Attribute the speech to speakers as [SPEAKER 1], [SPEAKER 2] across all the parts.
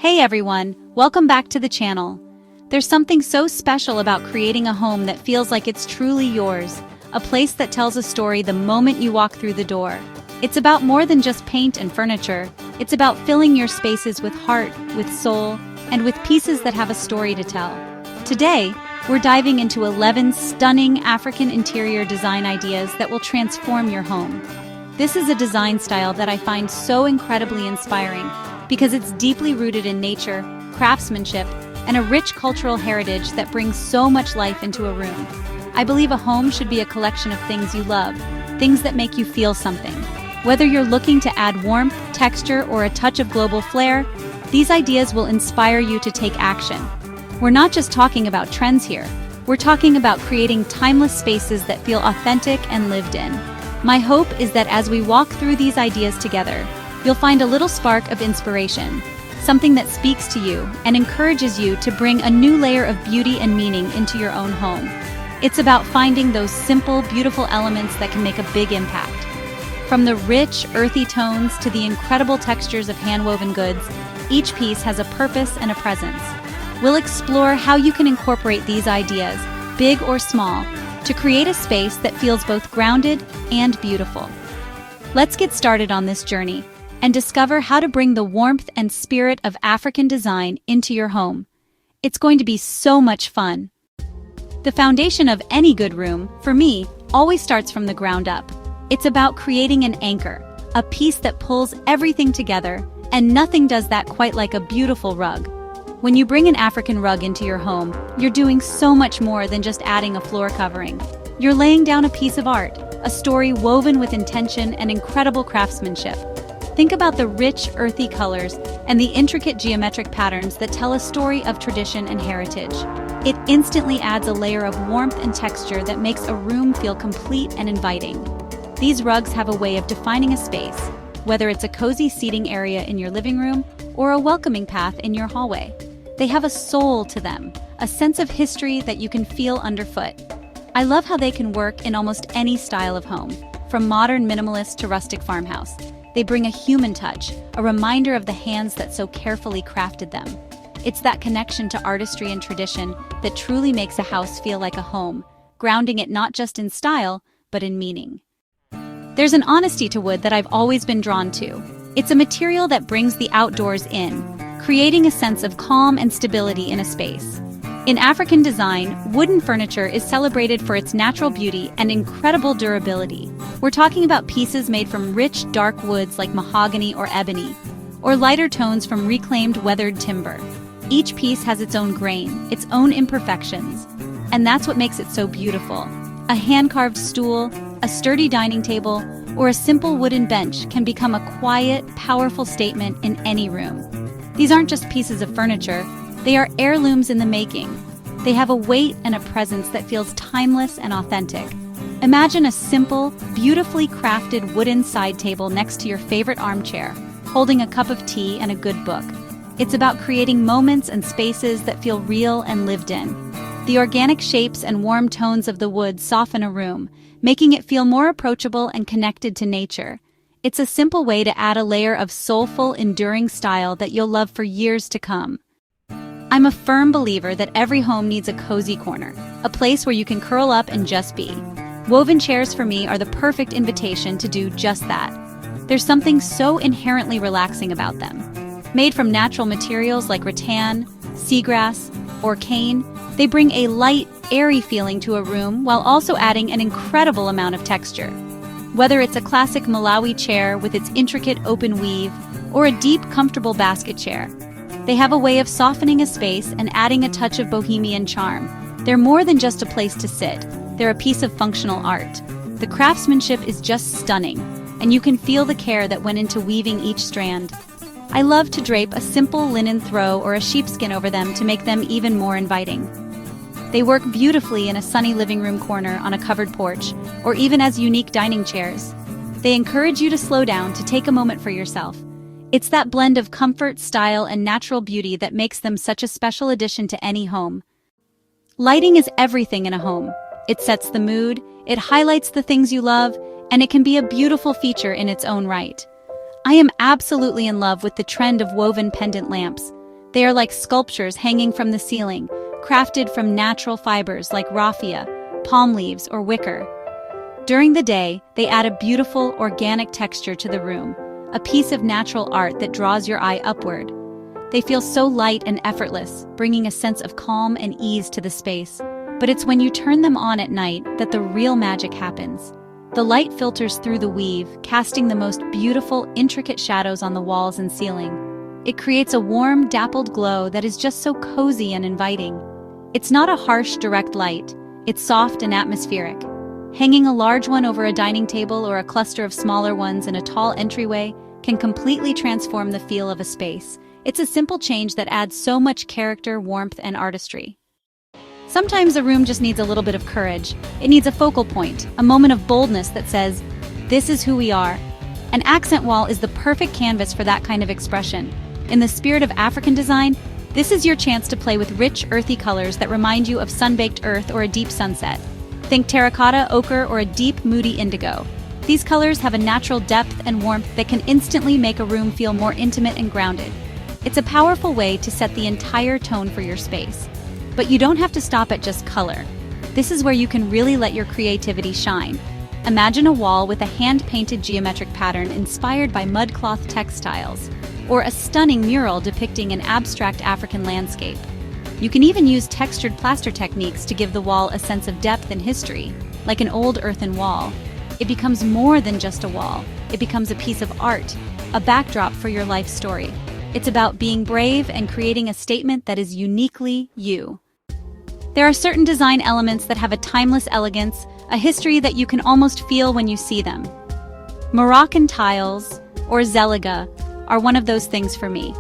[SPEAKER 1] Hey everyone, welcome back to the channel. There's something so special about creating a home that feels like it's truly yours, a place that tells a story the moment you walk through the door. It's about more than just paint and furniture. It's about filling your spaces with heart, with soul, and with pieces that have a story to tell. Today, we're diving into 11 stunning African interior design ideas that will transform your home. This is a design style that I find so incredibly inspiring because it's deeply rooted in nature, craftsmanship, and a rich cultural heritage that brings so much life into a room. I believe a home should be a collection of things you love, things that make you feel something. Whether you're looking to add warmth, texture, or a touch of global flair, these ideas will inspire you to take action. We're not just talking about trends here. We're talking about creating timeless spaces that feel authentic and lived in. My hope is that as we walk through these ideas together, you'll find a little spark of inspiration, something that speaks to you and encourages you to bring a new layer of beauty and meaning into your own home. It's about finding those simple, beautiful elements that can make a big impact. From the rich, earthy tones to the incredible textures of hand-woven goods, each piece has a purpose and a presence. We'll explore how you can incorporate these ideas, big or small, to create a space that feels both grounded and beautiful. Let's get started on this journey and discover how to bring the warmth and spirit of African design into your home. It's going to be so much fun. The foundation of any good room, for me, always starts from the ground up. It's about creating an anchor, a piece that pulls everything together, and nothing does that quite like a beautiful rug. When you bring an African rug into your home, you're doing so much more than just adding a floor covering. You're laying down a piece of art, a story woven with intention and incredible craftsmanship. Think about the rich, earthy colors and the intricate geometric patterns that tell a story of tradition and heritage. It instantly adds a layer of warmth and texture that makes a room feel complete and inviting. These rugs have a way of defining a space, whether it's a cozy seating area in your living room or a welcoming path in your hallway. They have a soul to them, a sense of history that you can feel underfoot. I love how they can work in almost any style of home, from modern minimalist to rustic farmhouse. They bring a human touch, a reminder of the hands that so carefully crafted them. It's that connection to artistry and tradition that truly makes a house feel like a home, grounding it not just in style, but in meaning. There's an honesty to wood that I've always been drawn to. It's a material that brings the outdoors in, creating a sense of calm and stability in a space. In African design, wooden furniture is celebrated for its natural beauty and incredible durability. We're talking about pieces made from rich, dark woods like mahogany or ebony, or lighter tones from reclaimed, weathered timber. Each piece has its own grain, its own imperfections, and that's what makes it so beautiful. A hand-carved stool, a sturdy dining table, or a simple wooden bench can become a quiet, powerful statement in any room. These aren't just pieces of furniture, they are heirlooms in the making. They have a weight and a presence that feels timeless and authentic. Imagine a simple, beautifully crafted wooden side table next to your favorite armchair, holding a cup of tea and a good book. It's about creating moments and spaces that feel real and lived in. The organic shapes and warm tones of the wood soften a room, making it feel more approachable and connected to nature. It's a simple way to add a layer of soulful, enduring style that you'll love for years to come. I'm a firm believer that every home needs a cozy corner, a place where you can curl up and just be. Woven chairs for me are the perfect invitation to do just that. There's something so inherently relaxing about them. Made from natural materials like rattan, seagrass, or cane, they bring a light, airy feeling to a room while also adding an incredible amount of texture. Whether it's a classic Malawi chair with its intricate open weave, or a deep, comfortable basket chair, they have a way of softening a space and adding a touch of bohemian charm. They're more than just a place to sit. They're a piece of functional art. The craftsmanship is just stunning, and you can feel the care that went into weaving each strand. I love to drape a simple linen throw or a sheepskin over them to make them even more inviting. They work beautifully in a sunny living room corner on a covered porch, or even as unique dining chairs. They encourage you to slow down, to take a moment for yourself. It's that blend of comfort, style, and natural beauty that makes them such a special addition to any home. Lighting is everything in a home. It sets the mood, it highlights the things you love, and it can be a beautiful feature in its own right. I am absolutely in love with the trend of woven pendant lamps. They are like sculptures hanging from the ceiling, crafted from natural fibers like raffia, palm leaves, or wicker. During the day, they add a beautiful, organic texture to the room, a piece of natural art that draws your eye upward. They feel so light and effortless, bringing a sense of calm and ease to the space. But it's when you turn them on at night that the real magic happens. The light filters through the weave, casting the most beautiful, intricate shadows on the walls and ceiling. It creates a warm, dappled glow that is just so cozy and inviting. It's not a harsh, direct light. It's soft and atmospheric. Hanging a large one over a dining table or a cluster of smaller ones in a tall entryway can completely transform the feel of a space. It's a simple change that adds so much character, warmth, and artistry. Sometimes a room just needs a little bit of courage. It needs a focal point, a moment of boldness that says, "This is who we are." An accent wall is the perfect canvas for that kind of expression. In the spirit of African design, this is your chance to play with rich, earthy colors that remind you of sun-baked earth or a deep sunset. Think terracotta, ochre, or a deep, moody indigo. These colors have a natural depth and warmth that can instantly make a room feel more intimate and grounded. It's a powerful way to set the entire tone for your space. But you don't have to stop at just color. This is where you can really let your creativity shine. Imagine a wall with a hand-painted geometric pattern inspired by mudcloth textiles, or a stunning mural depicting an abstract African landscape. You can even use textured plaster techniques to give the wall a sense of depth and history, like an old earthen wall. It becomes more than just a wall. It becomes a piece of art, a backdrop for your life story. It's about being brave and creating a statement that is uniquely you. There are certain design elements that have a timeless elegance, a history that you can almost feel when you see them. Moroccan tiles, or zeliga, are one of those things for me.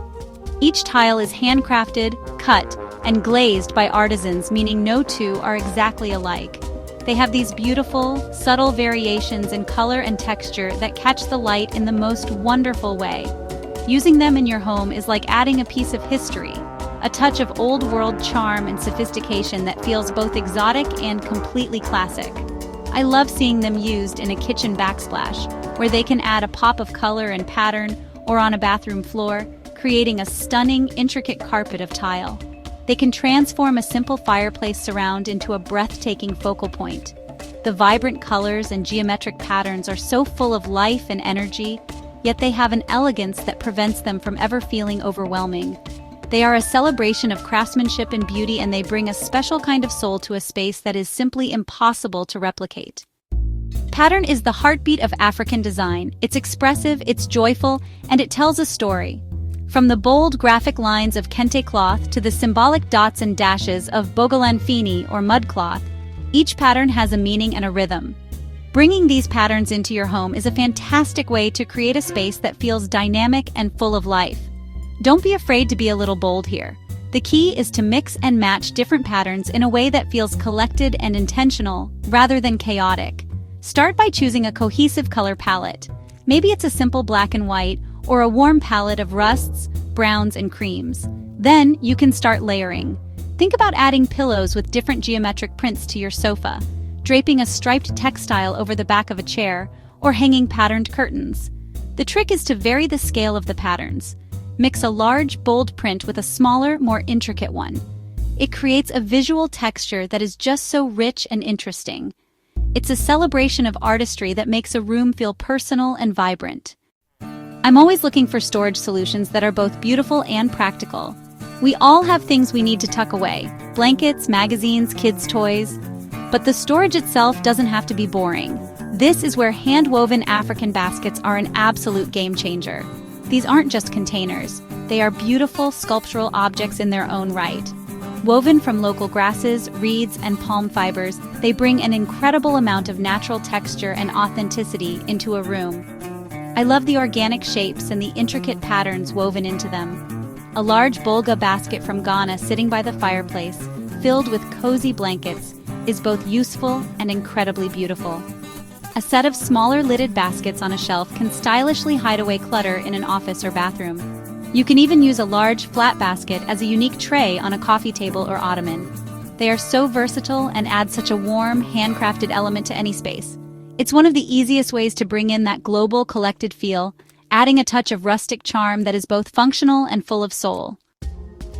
[SPEAKER 1] Each tile is handcrafted, cut, and glazed by artisans, meaning no two are exactly alike. They have these beautiful, subtle variations in color and texture that catch the light in the most wonderful way. Using them in your home is like adding a piece of history, a touch of old-world charm and sophistication that feels both exotic and completely classic. I love seeing them used in a kitchen backsplash, where they can add a pop of color and pattern, or on a bathroom floor, creating a stunning, intricate carpet of tile. They can transform a simple fireplace surround into a breathtaking focal point. The vibrant colors and geometric patterns are so full of life and energy, yet they have an elegance that prevents them from ever feeling overwhelming. They are a celebration of craftsmanship and beauty, and they bring a special kind of soul to a space that is simply impossible to replicate. Pattern is the heartbeat of African design. It's expressive, it's joyful, and it tells a story. From the bold graphic lines of kente cloth to the symbolic dots and dashes of bogolanfini or mudcloth, each pattern has a meaning and a rhythm. Bringing these patterns into your home is a fantastic way to create a space that feels dynamic and full of life. Don't be afraid to be a little bold here. The key is to mix and match different patterns in a way that feels collected and intentional, rather than chaotic. Start by choosing a cohesive color palette. Maybe it's a simple black and white, or a warm palette of rusts, browns, and creams. Then you can start layering. Think about adding pillows with different geometric prints to your sofa, draping a striped textile over the back of a chair, or hanging patterned curtains. The trick is to vary the scale of the patterns. Mix a large, bold print with a smaller, more intricate one. It creates a visual texture that is just so rich and interesting. It's a celebration of artistry that makes a room feel personal and vibrant. I'm always looking for storage solutions that are both beautiful and practical. We all have things we need to tuck away: blankets, magazines, kids' toys. But the storage itself doesn't have to be boring. This is where hand-woven African baskets are an absolute game changer. These aren't just containers. They are beautiful sculptural objects in their own right. Woven from local grasses, reeds, and palm fibers, they bring an incredible amount of natural texture and authenticity into a room. I love the organic shapes and the intricate patterns woven into them. A large bolga basket from Ghana sitting by the fireplace, filled with cozy blankets, is both useful and incredibly beautiful. A set of smaller lidded baskets on a shelf can stylishly hide away clutter in an office or bathroom. You can even use a large, flat basket as a unique tray on a coffee table or ottoman. They are so versatile and add such a warm, handcrafted element to any space. It's one of the easiest ways to bring in that global, collected feel, adding a touch of rustic charm that is both functional and full of soul.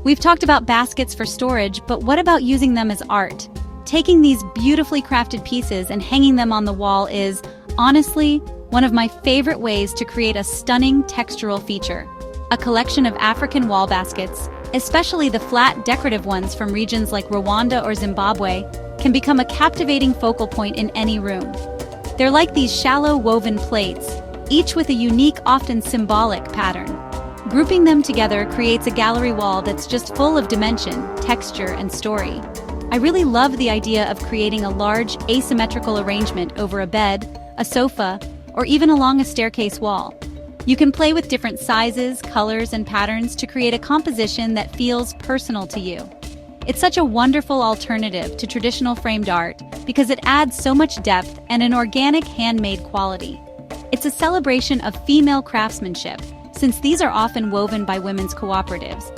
[SPEAKER 1] We've talked about baskets for storage, but what about using them as art? Taking these beautifully crafted pieces and hanging them on the wall is, honestly, one of my favorite ways to create a stunning textural feature. A collection of African wall baskets, especially the flat decorative ones from regions like Rwanda or Zimbabwe, can become a captivating focal point in any room. They're like these shallow woven plates, each with a unique, often symbolic pattern. Grouping them together creates a gallery wall that's just full of dimension, texture, and story. I really love the idea of creating a large, asymmetrical arrangement over a bed, a sofa, or even along a staircase wall. You can play with different sizes, colors, and patterns to create a composition that feels personal to you. It's such a wonderful alternative to traditional framed art because it adds so much depth and an organic handmade quality. It's a celebration of female craftsmanship, since these are often woven by women's cooperatives.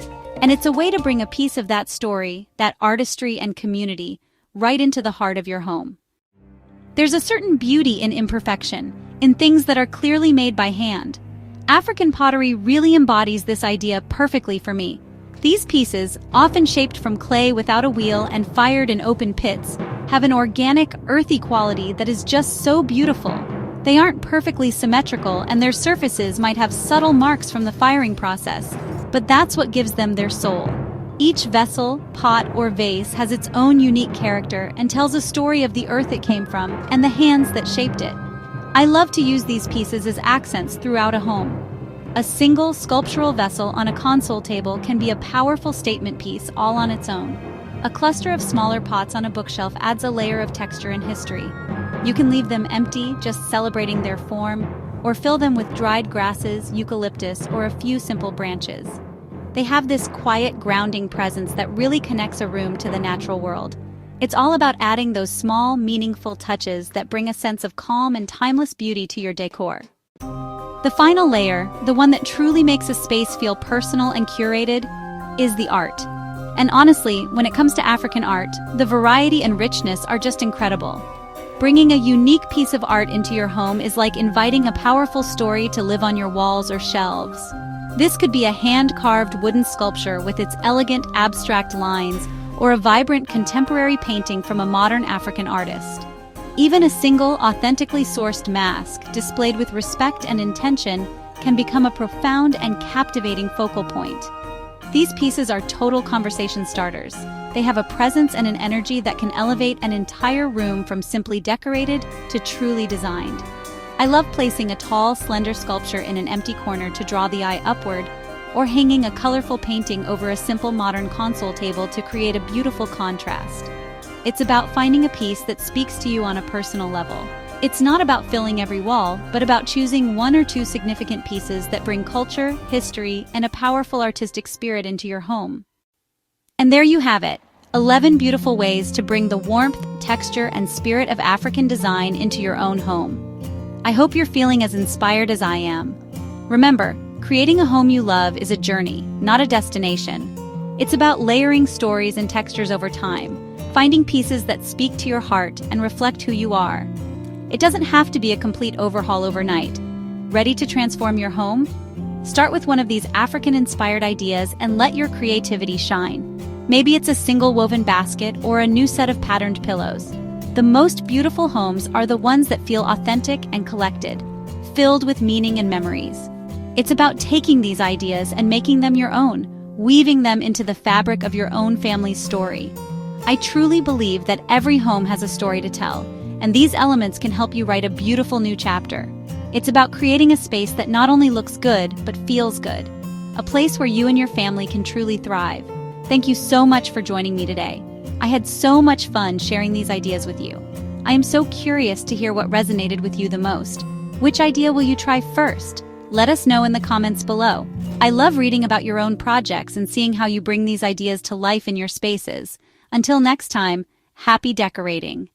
[SPEAKER 1] And it's a way to bring a piece of that story, that artistry and community, right into the heart of your home. There's a certain beauty in imperfection, in things that are clearly made by hand. African pottery really embodies this idea perfectly for me. These pieces, often shaped from clay without a wheel and fired in open pits, have an organic, earthy quality that is just so beautiful. They aren't perfectly symmetrical, and their surfaces might have subtle marks from the firing process, but that's what gives them their soul. Each vessel, pot, or vase has its own unique character and tells a story of the earth it came from and the hands that shaped it. I love to use these pieces as accents throughout a home. A single sculptural vessel on a console table can be a powerful statement piece all on its own. A cluster of smaller pots on a bookshelf adds a layer of texture and history. You can leave them empty, just celebrating their form, or fill them with dried grasses, eucalyptus, or a few simple branches. They have this quiet, grounding presence that really connects a room to the natural world. It's all about adding those small, meaningful touches that bring a sense of calm and timeless beauty to your decor. The final layer, the one that truly makes a space feel personal and curated, is the art. And honestly, when it comes to African art, the variety and richness are just incredible. Bringing a unique piece of art into your home is like inviting a powerful story to live on your walls or shelves. This could be a hand-carved wooden sculpture with its elegant, abstract lines, or a vibrant contemporary painting from a modern African artist. Even a single, authentically sourced mask, displayed with respect and intention, can become a profound and captivating focal point. These pieces are total conversation starters. They have a presence and an energy that can elevate an entire room from simply decorated to truly designed. I love placing a tall, slender sculpture in an empty corner to draw the eye upward, or hanging a colorful painting over a simple modern console table to create a beautiful contrast. It's about finding a piece that speaks to you on a personal level. It's not about filling every wall, but about choosing one or two significant pieces that bring culture, history, and a powerful artistic spirit into your home. And there you have it, 11 beautiful ways to bring the warmth, texture, and spirit of African design into your own home. I hope you're feeling as inspired as I am. Remember, creating a home you love is a journey, not a destination. It's about layering stories and textures over time, finding pieces that speak to your heart and reflect who you are. It doesn't have to be a complete overhaul overnight. Ready to transform your home? Start with one of these African-inspired ideas and let your creativity shine. Maybe it's a single woven basket or a new set of patterned pillows. The most beautiful homes are the ones that feel authentic and collected, filled with meaning and memories. It's about taking these ideas and making them your own, weaving them into the fabric of your own family's story. I truly believe that every home has a story to tell, and these elements can help you write a beautiful new chapter. It's about creating a space that not only looks good, but feels good. A place where you and your family can truly thrive. Thank you so much for joining me today. I had so much fun sharing these ideas with you. I am so curious to hear what resonated with you the most. Which idea will you try first? Let us know in the comments below. I love reading about your own projects and seeing how you bring these ideas to life in your spaces. Until next time, happy decorating.